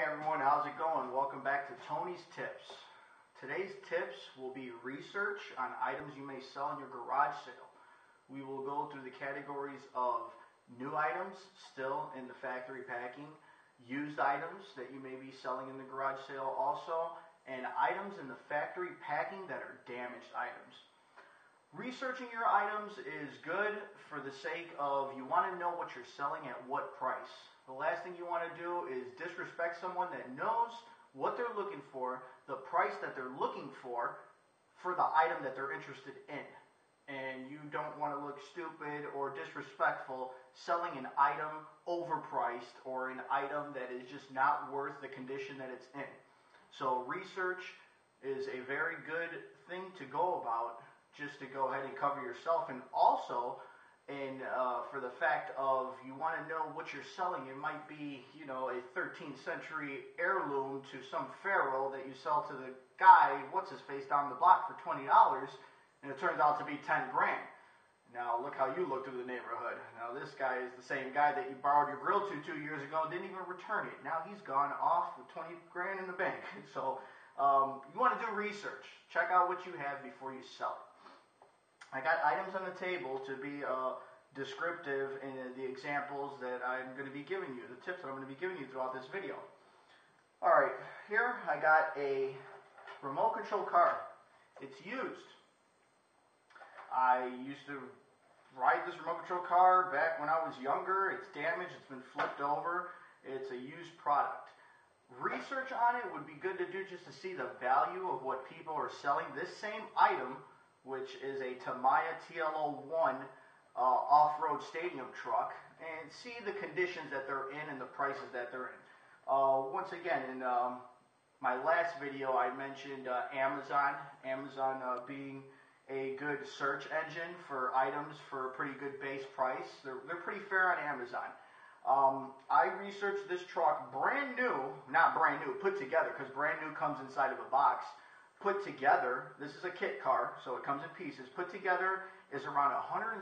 everyone, how's it going? Welcome back to Tony's Tips. Today's tips will be research on items you may sell in your garage sale. We will go through the categories of new items still in the factory packing, used items that you may be selling in the garage sale also, and items in the factory packing that are damaged items. Researching your items is good for the sake of you want to know what you're selling at what price. The last thing you want to do is disrespect someone that knows what they're looking for, the price that they're looking for the item that they're interested in. And you don't want to look stupid or disrespectful selling an item overpriced or an item that is just not worth the condition that it's in. So research is a very good thing to go about, just to go ahead and cover yourself, and also for the fact of you want to know what you're selling. It might be, a 13th century heirloom to some pharaoh that you sell to the guy, what's his face, down the block for $20, and it turns out to be 10 grand. Now look how you look through the neighborhood. Now this guy is the same guy that you borrowed your grill to 2 years ago and didn't even return it. Now he's gone off with 20 grand in the bank. So you want to do research. Check out what you have before you sell it. I got items on the table to be descriptive in the examples that I'm going to be giving you, the tips that I'm going to be giving you throughout this video. Alright, here I got a remote control car. It's used. I used to ride this remote control car back when I was younger. It's damaged, it's been flipped over. It's a used product. Research on it would be good to do just to see the value of what people are selling. This same item, which is a Tamiya TLO1 off-road stadium truck, and see the conditions that they're in and the prices that they're in. Once again, in my last video I mentioned Amazon being a good search engine for items for a pretty good base price. They're pretty fair on Amazon. I researched this truck brand new, not brand new, put together, because brand new comes inside of a box. Put together, this is a kit car, so it comes in pieces. Put together is around $175.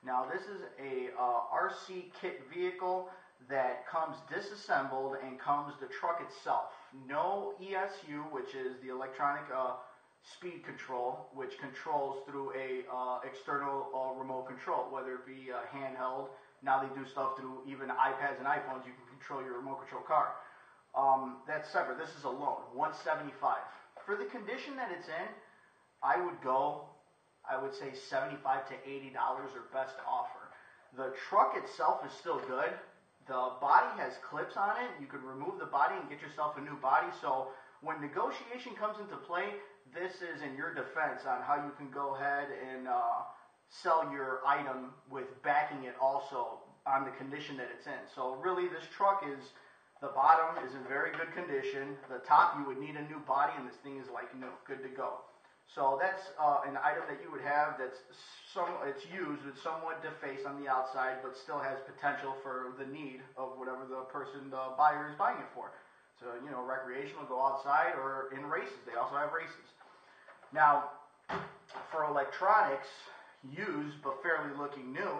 Now this is a RC kit vehicle that comes disassembled and comes the truck itself. No ESU, which is the electronic speed control, which controls through a external remote control, whether it be handheld. Now they do stuff through even iPads and iPhones. You can control your remote control car. That's separate. This is alone, $175. For the condition that it's in, I would say $75 to $80 or best offer. The truck itself is still good. The body has clips on it. You can remove the body and get yourself a new body. So when negotiation comes into play, this is in your defense on how you can go ahead and sell your item with backing it also on the condition that it's in. So really, this truck is, the bottom is in very good condition. The top, you would need a new body, and this thing is like new, good to go. So that's an item that you would have that's it's used, it's somewhat defaced on the outside, but still has potential for the need of whatever the buyer is buying it for. So, recreational, go outside, or in races. They also have races. Now, for electronics, used but fairly looking new,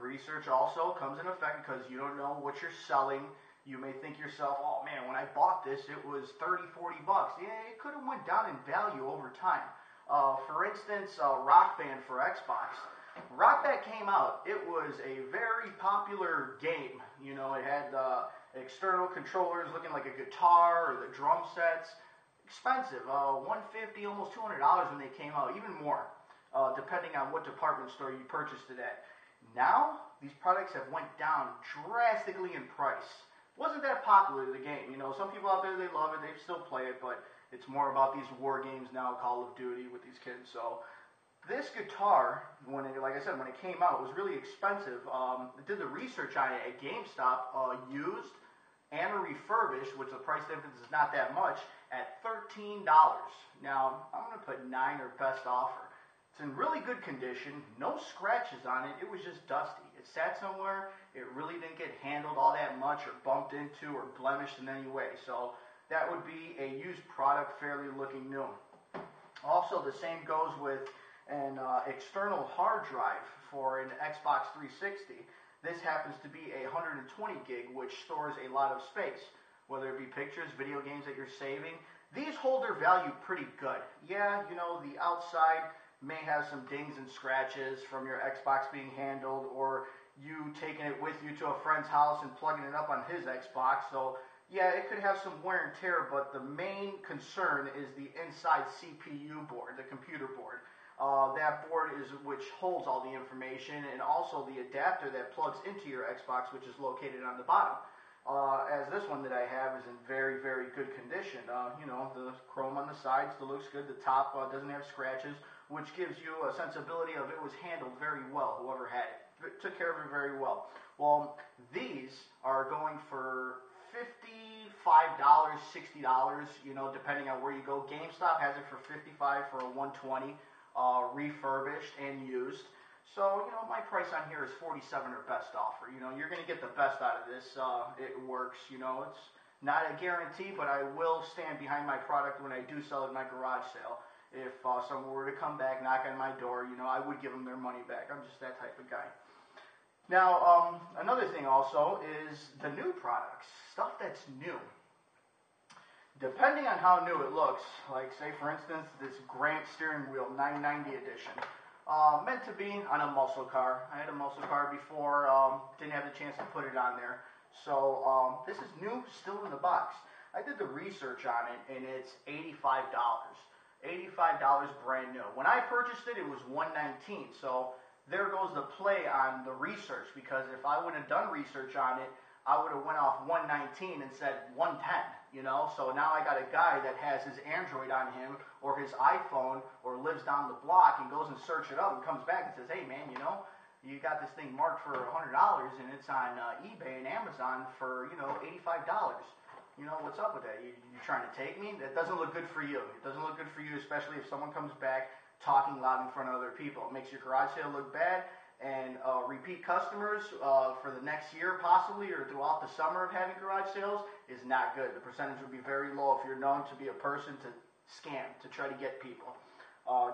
research also comes in effect, because you don't know what you're selling. You may think yourself, oh man, when I bought this, it was 30, 40 bucks. Yeah, it could have went down in value over time. For instance, Rock Band for Xbox. Rock Band came out. It was a very popular game. It had external controllers looking like a guitar, or the drum sets. Expensive, $150, almost $200 when they came out, even more, depending on what department store you purchased it at. Now, these products have went down drastically in price. Wasn't that popular, the game. Some people out there, they love it, they still play it, but it's more about these war games now, Call of Duty with these kids. So this guitar, like I said, when it came out, it was really expensive. I did the research on it at GameStop, used and refurbished, which the price difference is not that much, at $13. Now, I'm going to put 9 or best offer. It's in really good condition, no scratches on it, it was just dusty. It sat somewhere, it really didn't get handled all that much or bumped into or blemished in any way. So that would be a used product, fairly looking new. Also, the same goes with an external hard drive for an Xbox 360. This happens to be a 120 gig, which stores a lot of space, whether it be pictures, video games that you're saving. These hold their value pretty good. Yeah, you know, the outside may have some dings and scratches from your Xbox being handled, or you taking it with you to a friend's house and plugging it up on his Xbox. So yeah, it could have some wear and tear, but the main concern is the inside CPU board, the computer board. That board is which holds all the information, and also the adapter that plugs into your Xbox, which is located on the bottom. As this one that I have is in very, very good condition. You know, the chrome on the sides still looks good. The top doesn't have scratches, which gives you a sensibility of it was handled very well, whoever had it. It took care of it very well. Well, these are going for $55, $60, you know, depending on where you go. GameStop has it for $55 for a 120, refurbished and used. So, you know, my price on here is $47 or best offer. You know, you're going to get the best out of this. It works, you know. It's not a guarantee, but I will stand behind my product when I do sell it in my garage sale. If someone were to come back, knock on my door, you know, I would give them their money back. I'm just that type of guy. Now, another thing also is the new products, stuff that's new. Depending on how new it looks, like say for instance, this Grant steering wheel 990 edition. Meant to be on a muscle car. I had a muscle car before, didn't have the chance to put it on there. So this is new, still in the box. I did the research on it, and it's $85. $85 brand new. When I purchased it, it was $119. So there goes the play on the research, because if I would have done research on it, I would have went off $119 and said $110. You know, so now I got a guy that has his Android on him or his iPhone or lives down the block and goes and searches it up and comes back and says, hey man, you know, you got this thing marked for $100 and it's on eBay and Amazon for, you know, $85. You know, what's up with that? You trying to take me? That doesn't look good for you. It doesn't look good for you, especially if someone comes back talking loud in front of other people. It makes your garage sale look bad. And repeat customers for the next year possibly, or throughout the summer of having garage sales, is not good. The percentage would be very low if you're known to be a person to scam, to try to get people,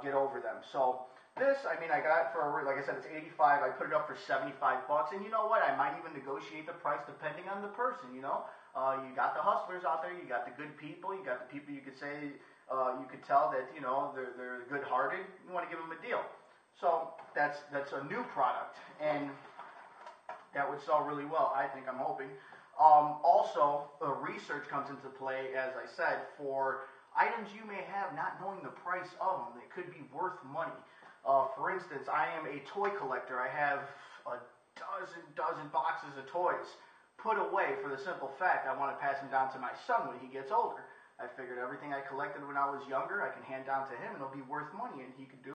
get over them. So this, I mean, I got it for, like I said, it's $85. I put it up for $75, and you know what? I might even negotiate the price depending on the person. You know, you got the hustlers out there, you got the good people, you got the people you could say, you could tell that, you know, they're good-hearted. You want to give them a deal. So that's a new product, and that would sell really well, I think, I'm hoping. Also, research comes into play, as I said, for items you may have not knowing the price of them. They could be worth money. For instance, I am a toy collector. I have a dozen boxes of toys put away for the simple fact I want to pass them down to my son when he gets older. I figured everything I collected when I was younger, I can hand down to him, and it'll be worth money, and he could do